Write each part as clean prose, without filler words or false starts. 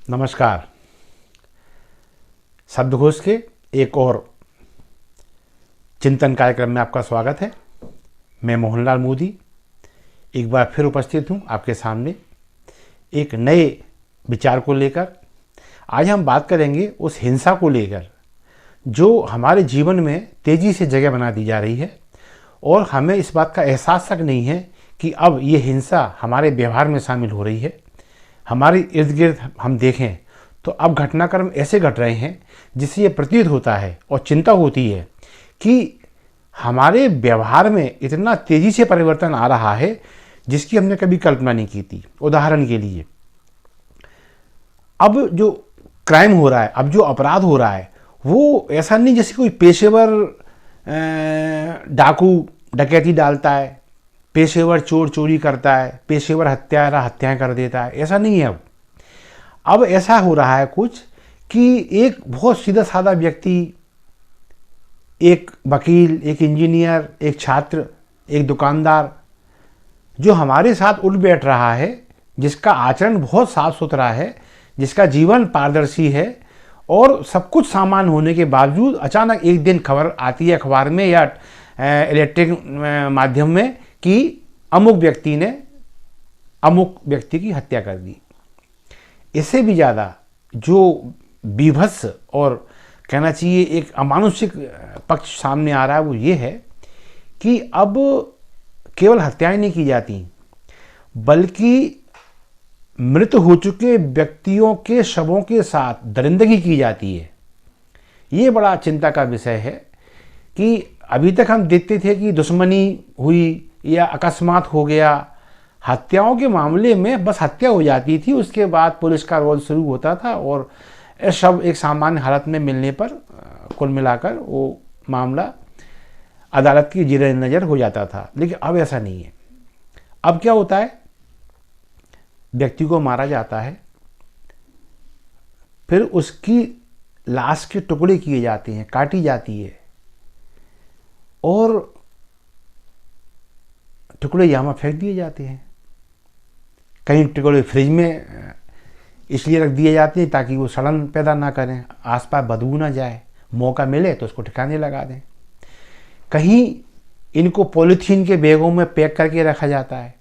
नमस्कार। शब्दकोश के एक और चिंतन कार्यक्रम में आपका स्वागत है। मैं मोहनलाल मोदी एक बार फिर उपस्थित हूं आपके सामने एक नए विचार को लेकर। आज हम बात करेंगे उस हिंसा को लेकर जो हमारे जीवन में तेज़ी से जगह बना दी जा रही है और हमें इस बात का एहसास तक नहीं है कि अब ये हिंसा हमारे व्यवहार में शामिल हो रही है। हमारे इर्द गिर्द हम देखें तो अब घटनाक्रम ऐसे घट रहे हैं जिससे ये प्रतीत होता है और चिंता होती है कि हमारे व्यवहार में इतना तेज़ी से परिवर्तन आ रहा है जिसकी हमने कभी कल्पना नहीं की थी। उदाहरण के लिए, अब जो क्राइम हो रहा है, अब जो अपराध हो रहा है, वो ऐसा नहीं जैसे कोई पेशेवर डाकू डकैती डालता है, पेशेवर चोर चोरी करता है, पेशेवर हत्यारा हत्याएं कर देता है। ऐसा नहीं है। अब ऐसा हो रहा है कुछ कि एक बहुत सीधा साधा व्यक्ति, एक वकील, एक इंजीनियर, एक छात्र, एक दुकानदार जो हमारे साथ उठ बैठ रहा है, जिसका आचरण बहुत साफ सुथरा है, जिसका जीवन पारदर्शी है और सब कुछ सामान होने के बावजूद अचानक एक दिन खबर आती है अखबार में या इलेक्ट्रिक माध्यम में कि अमुक व्यक्ति ने अमुक व्यक्ति की हत्या कर दी। इससे भी ज़्यादा जो बीभत्स और कहना चाहिए एक अमानुषिक पक्ष सामने आ रहा है वो ये है कि अब केवल हत्याएं नहीं की जाती बल्कि मृत हो चुके व्यक्तियों के शवों के साथ दरिंदगी की जाती है। ये बड़ा चिंता का विषय है कि अभी तक हम देखते थे कि दुश्मनी हुई या अकस्मात हो गया, हत्याओं के मामले में बस हत्या हो जाती थी, उसके बाद पुलिस का रोल शुरू होता था और शव एक सामान्य हालत में मिलने पर कुल मिलाकर वो मामला अदालत की जीरे नज़र हो जाता था। लेकिन अब ऐसा नहीं है। अब क्या होता है, व्यक्ति को मारा जाता है, फिर उसकी लाश के टुकड़े किए जाते हैं, काटी जाती है और टुकड़े यहाँ फेंक दिए जाते हैं। कहीं टुकड़े फ्रिज में इसलिए रख दिए जाते हैं ताकि वो सड़न पैदा ना करें, आसपास बदबू ना जाए, मौका मिले तो उसको ठिकाने लगा दें। कहीं इनको पॉलीथीन के बैगों में पैक करके रखा जाता है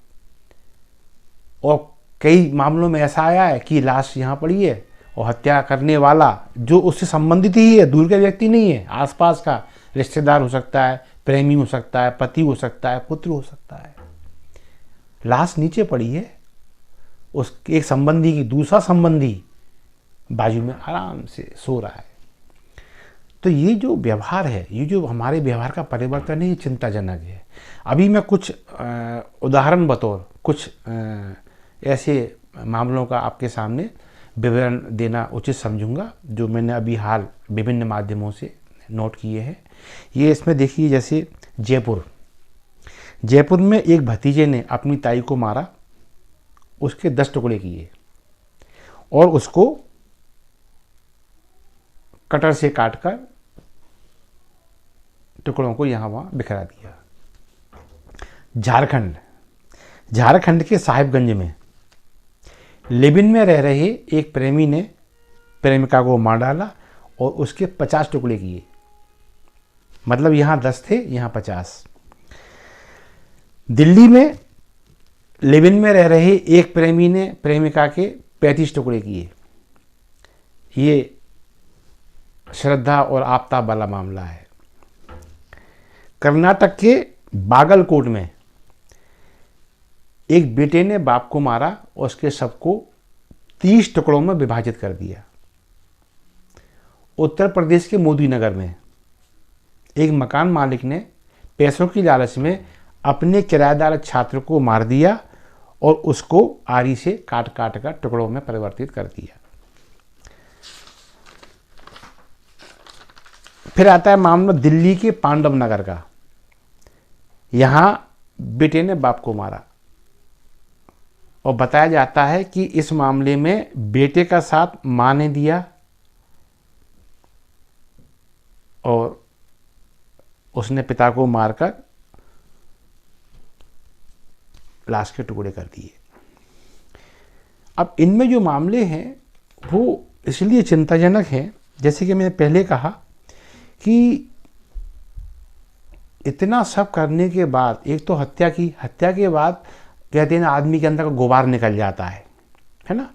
और कई मामलों में ऐसा आया है कि लाश यहाँ पड़ी है और हत्या करने वाला जो उससे संबंधित ही है, दूर का व्यक्ति नहीं है, आसपास का रिश्तेदार हो सकता है, प्रेमी हो सकता है, पति हो सकता है, पुत्र हो सकता है। लाश नीचे पड़ी है, उस एक संबंधी की दूसरा संबंधी बाजू में आराम से सो रहा है। तो ये जो व्यवहार है, ये जो हमारे व्यवहार का परिवर्तन है, ये चिंताजनक है। अभी मैं कुछ उदाहरण बतौर कुछ ऐसे मामलों का आपके सामने विवरण देना उचित समझूंगा जो मैंने अभी हाल विभिन्न माध्यमों से नोट किए हैं। ये इसमें देखिए, जैसे जयपुर में एक भतीजे ने अपनी ताई को मारा, उसके 10 टुकड़े किए और उसको कटर से काटकर टुकड़ों को यहाँ वहाँ बिखरा दिया। झारखंड के साहिबगंज में लिव इन में रह रहे एक प्रेमी ने प्रेमिका को मार डाला और उसके 50 टुकड़े किए। मतलब यहाँ 10 थे, यहाँ 50। दिल्ली में लिव इन में रह रहे एक प्रेमी ने प्रेमिका के 35 टुकड़े किए। ये श्रद्धा और आफताब वाला मामला है। कर्नाटक के बागलकोट में एक बेटे ने बाप को मारा और उसके शव को 30 टुकड़ों में विभाजित कर दिया। उत्तर प्रदेश के मोदी नगर में एक मकान मालिक ने पैसों की लालच में अपने किराएदार छात्र को मार दिया और उसको आरी से काट काट कर टुकड़ों में परिवर्तित कर दिया। फिर आता है मामला दिल्ली के पांडव नगर का। यहाँ बेटे ने बाप को मारा और बताया जाता है कि इस मामले में बेटे का साथ मां ने दिया और उसने पिता को मारकर लाश के टुकड़े कर दिए। अब इनमें जो मामले हैं वो इसलिए चिंताजनक है, जैसे कि मैंने पहले कहा कि इतना सब करने के बाद, एक तो हत्या की, हत्या के बाद कहते हैं ना आदमी के अंदर का गुबार निकल जाता है ना,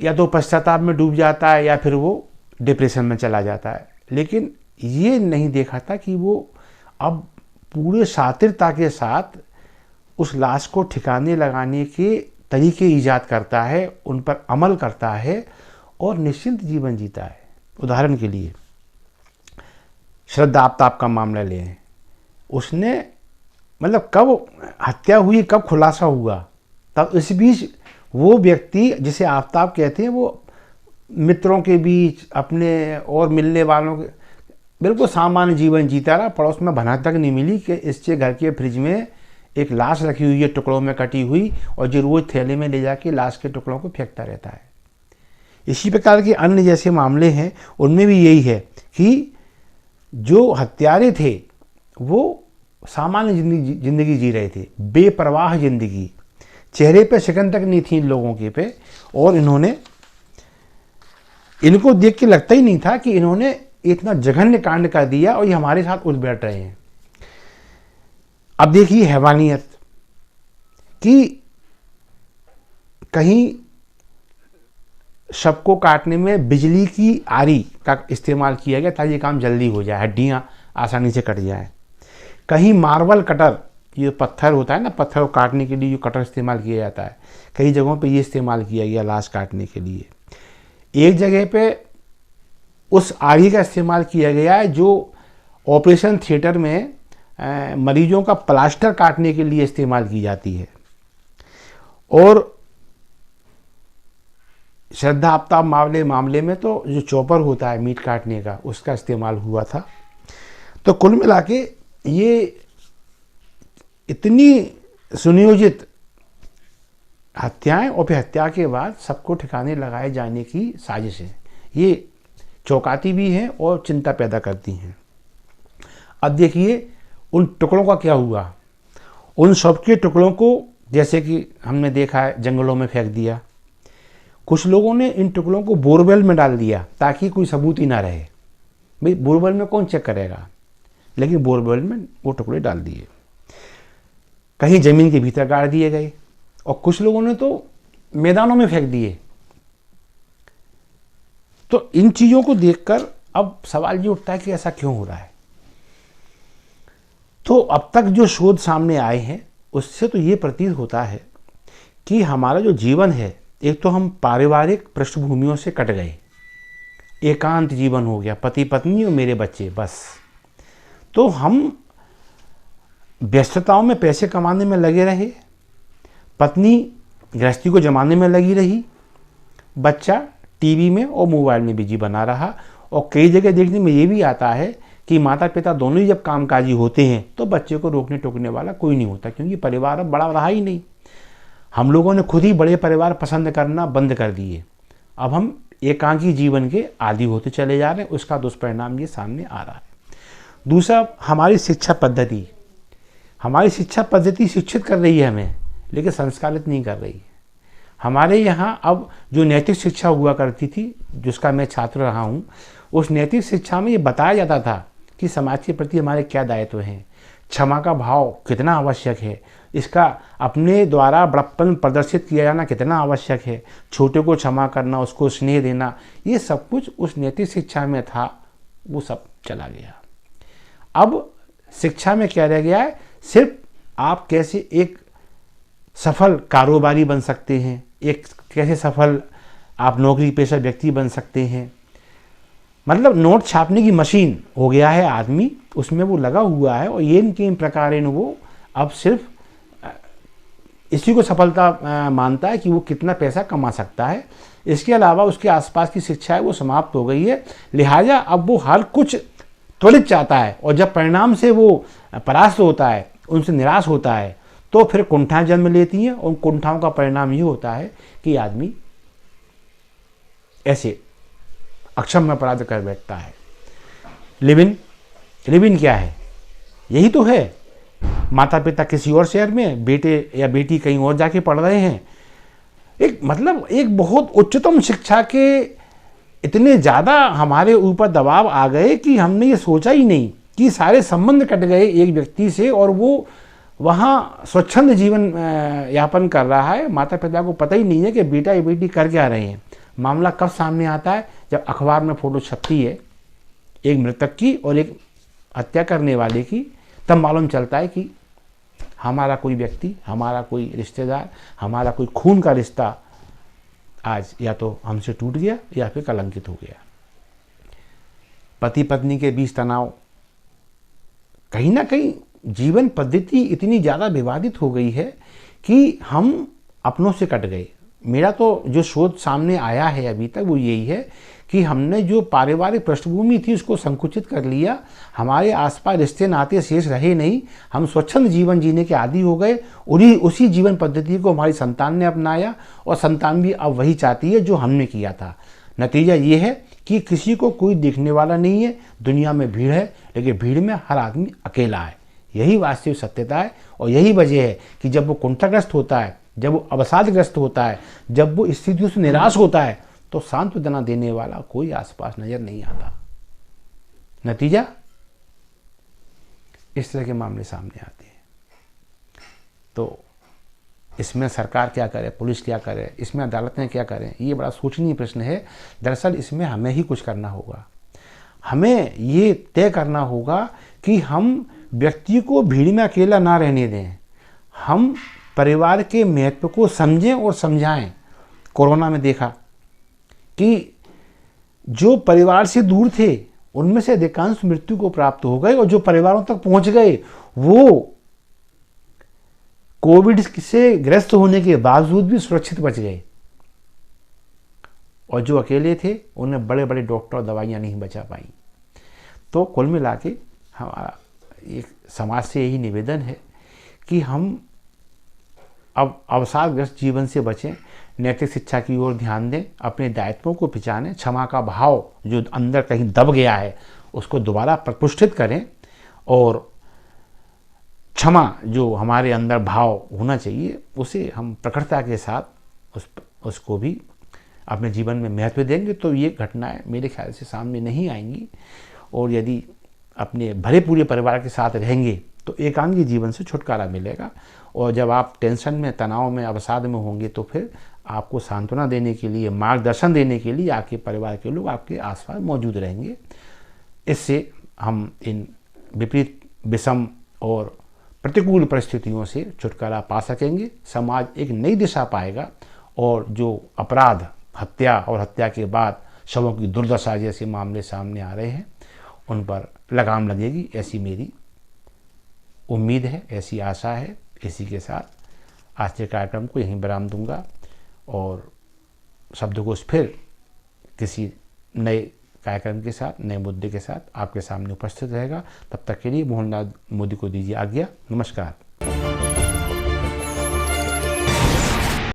या तो पश्चाताप में डूब जाता है या फिर वो डिप्रेशन में चला जाता है। लेकिन ये नहीं देखा था कि वो अब पूरे शातिरता के साथ उस लाश को ठिकाने लगाने के तरीके ईजाद करता है, उन पर अमल करता है और निश्चिंत जीवन जीता है। उदाहरण के लिए श्रद्धा आफ्ताब का मामला लें, उसने मतलब कब हत्या हुई, कब खुलासा हुआ, तब इस बीच वो व्यक्ति जिसे आफ्ताब कहते हैं, वो मित्रों के बीच अपने और मिलने वालों के बिल्कुल सामान्य जीवन जीता रहा। पड़ोस में भनक तक नहीं मिली कि इसके घर के फ्रिज में एक लाश रखी हुई है टुकड़ों में कटी हुई, और जो रोज थैले में ले जाके लाश के टुकड़ों को फेंकता रहता है। इसी प्रकार के अन्य जैसे मामले हैं, उनमें भी यही है कि जो हत्यारे थे वो सामान्य जिंदगी जी रहे थे, बेपरवाह जिंदगी, चेहरे पे शिकन तक नहीं थी इन लोगों के पे, और इनको देख के लगता ही नहीं था कि इन्होंने इतना जघन्य कांड कर दिया और ये हमारे साथ उठ बैठ रहे हैं। अब देखिए हैवानियत कि कहीं शव को काटने में बिजली की आरी का इस्तेमाल किया गया ताकि ये काम जल्दी हो जाए, हड्डियां आसानी से कट जाए। कहीं मार्बल कटर, ये पत्थर होता है ना, पत्थर को काटने के लिए जो कटर इस्तेमाल किया जाता है, कई जगहों पे ये इस्तेमाल किया गया लाश काटने के लिए। एक जगह पे उस आरी का इस्तेमाल किया गया है जो ऑपरेशन थिएटर में मरीजों का प्लास्टर काटने के लिए इस्तेमाल की जाती है। और श्रद्धा आफ्ताब मामले में तो जो चॉपर होता है मीट काटने का, उसका इस्तेमाल हुआ था। तो कुल मिला के ये इतनी सुनियोजित हत्याएं और फिर हत्या के बाद सबको ठिकाने लगाए जाने की साजिश है, ये चौंकाती भी हैं और चिंता पैदा करती हैं। अब देखिए उन टुकड़ों का क्या हुआ। उन सब के टुकड़ों को जैसे कि हमने देखा है जंगलों में फेंक दिया। कुछ लोगों ने इन टुकड़ों को बोरवेल में डाल दिया ताकि कोई सबूत ही ना रहे। भाई बोरवेल में कौन चेक करेगा, लेकिन बोरवेल में वो टुकड़े डाल दिए। कहीं जमीन के भीतर गाड़ दिए गए और कुछ लोगों ने तो मैदानों में फेंक दिए। तो इन चीज़ों को देखकर अब सवाल ये उठता है कि ऐसा क्यों हो रहा है। तो अब तक जो शोध सामने आए हैं उससे तो ये प्रतीत होता है कि हमारा जो जीवन है, एक तो हम पारिवारिक पृष्ठभूमियों से कट गए, एकांत जीवन हो गया, पति पत्नी और मेरे बच्चे बस। तो हम व्यस्तताओं में पैसे कमाने में लगे रहे, पत्नी गृहस्थी को जमाने में लगी रही, बच्चा टीवी में और मोबाइल में बिजी बना रहा। और कई जगह देखने में ये भी आता है कि माता पिता दोनों ही जब कामकाजी होते हैं तो बच्चे को रोकने टोकने वाला कोई नहीं होता, क्योंकि परिवार अब बड़ा रहा ही नहीं। हम लोगों ने खुद ही बड़े परिवार पसंद करना बंद कर दिए। अब हम एकांकी जीवन के आदी होते चले जा रहे हैं, उसका दुष्परिणाम ये सामने आ रहा है। दूसरा, हमारी शिक्षा पद्धति शिक्षित कर रही है हमें, लेकिन संस्कारित नहीं कर रही है। हमारे यहाँ अब जो नैतिक शिक्षा हुआ करती थी, जिसका मैं छात्र रहा हूँ, उस नैतिक शिक्षा में ये बताया जाता था कि समाज के प्रति हमारे क्या दायित्व हैं, क्षमा का भाव कितना आवश्यक है, इसका अपने द्वारा बड़प्पन प्रदर्शित किया जाना कितना आवश्यक है, छोटे को क्षमा करना, उसको स्नेह देना, ये सब कुछ उस नैतिक शिक्षा में था, वो सब चला गया। अब शिक्षा में क्या रह गया है, सिर्फ आप कैसे एक सफल कारोबारी बन सकते हैं, एक कैसे सफल आप नौकरी पेशा व्यक्ति बन सकते हैं। मतलब नोट छापने की मशीन हो गया है आदमी, उसमें वो लगा हुआ है और ये इनके प्रकार वो अब सिर्फ इसी को सफलता मानता है कि वो कितना पैसा कमा सकता है। इसके अलावा उसके आसपास की शिक्षा है वो समाप्त हो गई है। लिहाजा अब वो हर कुछ त्वरित चाहता है, और जब परिणाम से वो परास्त होता है, उनसे निराश होता है, तो फिर कुंठाएं जन्म लेती हैं। और उन कुंठाओं का परिणाम ये होता है कि आदमी ऐसे अक्षम अपराध कर बैठता है। लिव इन क्या है, यही तो है। माता पिता किसी और शहर में, बेटे या बेटी कहीं और जाके पढ़ रहे हैं, एक मतलब एक बहुत उच्चतम शिक्षा के इतने ज़्यादा हमारे ऊपर दबाव आ गए कि हमने ये सोचा ही नहीं कि सारे संबंध कट गए एक व्यक्ति से, और वो वहाँ स्वच्छंद जीवन यापन कर रहा है। माता पिता को पता ही नहीं है कि बेटा या बेटी कर क्या रहे हैं। मामला कब सामने आता है? जब अखबार में फोटो छपती है एक मृतक की और एक हत्या करने वाले की, तब मालूम चलता है कि हमारा कोई व्यक्ति, हमारा कोई रिश्तेदार, हमारा कोई खून का रिश्ता आज या तो हमसे टूट गया या फिर कलंकित हो गया। पति पत्नी के बीच तनाव, कहीं ना कहीं जीवन पद्धति इतनी ज़्यादा विवादित हो गई है कि हम अपनों से कट गए। मेरा तो जो शोध सामने आया है अभी तक वो यही है कि हमने जो पारिवारिक पृष्ठभूमि थी उसको संकुचित कर लिया। हमारे आसपास रिश्ते नाते शेष रहे नहीं। हम स्वच्छंद जीवन जीने के आदी हो गए। उसी जीवन पद्धति को हमारी संतान ने अपनाया और संतान भी अब वही चाहती है जो हमने किया था। नतीजा ये है कि किसी को कोई देखने वाला नहीं है। दुनिया में भीड़ है, लेकिन भीड़ में हर आदमी अकेला है। यही वास्तविक सत्यता है और यही वजह है कि जब वो कुंठाग्रस्त होता है, जब वो अवसादग्रस्त होता है, जब वो स्थितियों से निराश होता है, तो सांत्वना देने वाला कोई आसपास नजर नहीं आता। नतीजा इस तरह के मामले सामने आते हैं। तो इसमें सरकार क्या करे, पुलिस क्या करे, इसमें अदालतें क्या करें, ये बड़ा सोचनीय प्रश्न है। दरअसल इसमें हमें ही कुछ करना होगा। हमें ये तय करना होगा कि हम व्यक्ति को भीड़ में अकेला ना रहने दें। हम परिवार के महत्व को समझें और समझाएं। कोरोना में देखा कि जो परिवार से दूर थे उनमें से अधिकांश मृत्यु को प्राप्त हो गए, और जो परिवारों तक पहुंच गए वो कोविड से ग्रस्त होने के बावजूद भी सुरक्षित बच गए, और जो अकेले थे उन्हें बड़े बड़े डॉक्टर और दवाइयां नहीं बचा पाई। तो कुल मिला के हमारा एक समाज से यही निवेदन है कि हम अब अवसादग्रस्त जीवन से बचें, नैतिक शिक्षा की ओर ध्यान दें, अपने दायित्वों को पहचानें, क्षमा का भाव जो अंदर कहीं दब गया है उसको दोबारा प्रतिष्ठित करें, और क्षमा जो हमारे अंदर भाव होना चाहिए उसे हम प्रखरता के साथ उसको भी अपने जीवन में महत्व देंगे तो ये घटनाएं मेरे ख्याल से सामने नहीं आएंगी। और यदि अपने भरे पूरे परिवार के साथ रहेंगे तो एकांगी जीवन से छुटकारा मिलेगा। और जब आप टेंशन में, तनाव में, अवसाद में होंगे तो फिर आपको सांत्वना देने के लिए, मार्गदर्शन देने के लिए आपके परिवार के लोग आपके आसपास मौजूद रहेंगे। इससे हम इन विपरीत, विषम और प्रतिकूल परिस्थितियों से छुटकारा पा सकेंगे। समाज एक नई दिशा पाएगा और जो अपराध, हत्या और हत्या के बाद शवों की दुर्दशा जैसे मामले सामने आ रहे हैं उन पर लगाम लगेगी, ऐसी मेरी उम्मीद है, ऐसी आशा है। इसी के साथ आज के कार्यक्रम को यहीं विराम दूंगा और शब्दकोश फिर किसी नए कार्यक्रम के साथ, नए मुद्दे के साथ आपके सामने उपस्थित रहेगा। तब तक के लिए मोहनलाल मोदी को दीजिए आज्ञा। नमस्कार।